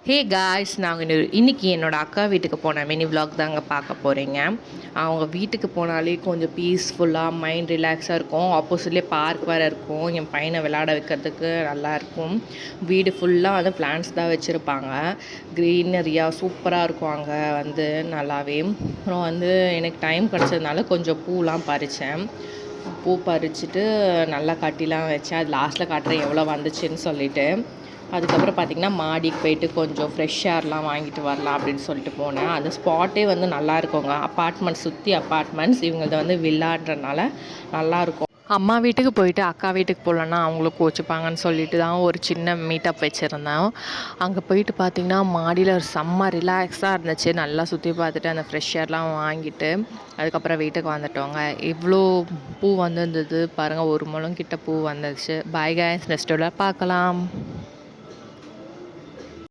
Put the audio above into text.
Hey guys, நாங்கள் இன்றைக்கி என்னோடய அக்கா வீட்டுக்கு போன மினி விலாக் தாங்க பார்க்க போகிறீங்க. அவங்க வீட்டுக்கு போனாலே கொஞ்சம் பீஸ்ஃபுல்லாக மைண்ட் ரிலாக்ஸாக இருக்கும். ஆப்போசிட்லேயே பார்க் வேறு இருக்கும். என் பையனை விளையாட வைக்கிறதுக்கு நல்லாயிருக்கும். வீடு ஃபுல்லாக வந்து பிளான்ட்ஸ் தான் வச்சுருப்பாங்க. க்ரீனரியாக சூப்பராக இருக்கும் அங்கே வந்து நல்லாவே. அப்புறம் வந்து எனக்கு டைம் கிடச்சதுனால கொஞ்சம் பூலாம் பறித்தேன். பூ பறிச்சுட்டு நல்லா கட்டிலாம் வச்சேன். அது லாஸ்ட்டில் காட்டுறேன் எவ்வளோ வந்துச்சுன்னு சொல்லிவிட்டு. அதுக்கப்புறம் பார்த்திங்கன்னா மாடிக்கு போயிட்டு கொஞ்சம் ஃப்ரெஷ் ஏர்லாம் வாங்கிட்டு வரலாம் அப்படின்னு சொல்லிட்டு போனேன். அந்த ஸ்பாட்டே வந்து நல்லா இருக்குங்க. அப்பார்ட்மெண்ட்ஸ் சுற்றி அப்பார்ட்மெண்ட்ஸ், இவங்களது வந்து வில்லான்றனால நல்லாயிருக்கும். அம்மா வீட்டுக்கு போயிட்டு அக்கா வீட்டுக்கு போகலன்னா அவங்களும் கோச்சிப்பாங்கன்னு சொல்லிட்டு தான் ஒரு சின்ன மீட்டப் வச்சுருந்தேன். அங்கே போயிட்டு பார்த்திங்கன்னா மாடியில் ஒரு செம்ம ரிலாக்ஸாக இருந்துச்சு. நல்லா சுற்றி பார்த்துட்டு அந்த ஃப்ரெஷ் ஏர்லாம் வாங்கிட்டு அதுக்கப்புறம் வீட்டுக்கு வந்துட்டோங்க. இவ்வளோ பூ வந்துருந்தது பாருங்கள், ஒரு முழம் கிட்ட பூ வந்துச்சு. பாய் காய்ஸ், நெக்ஸ்ட் பார்க்கலாம்.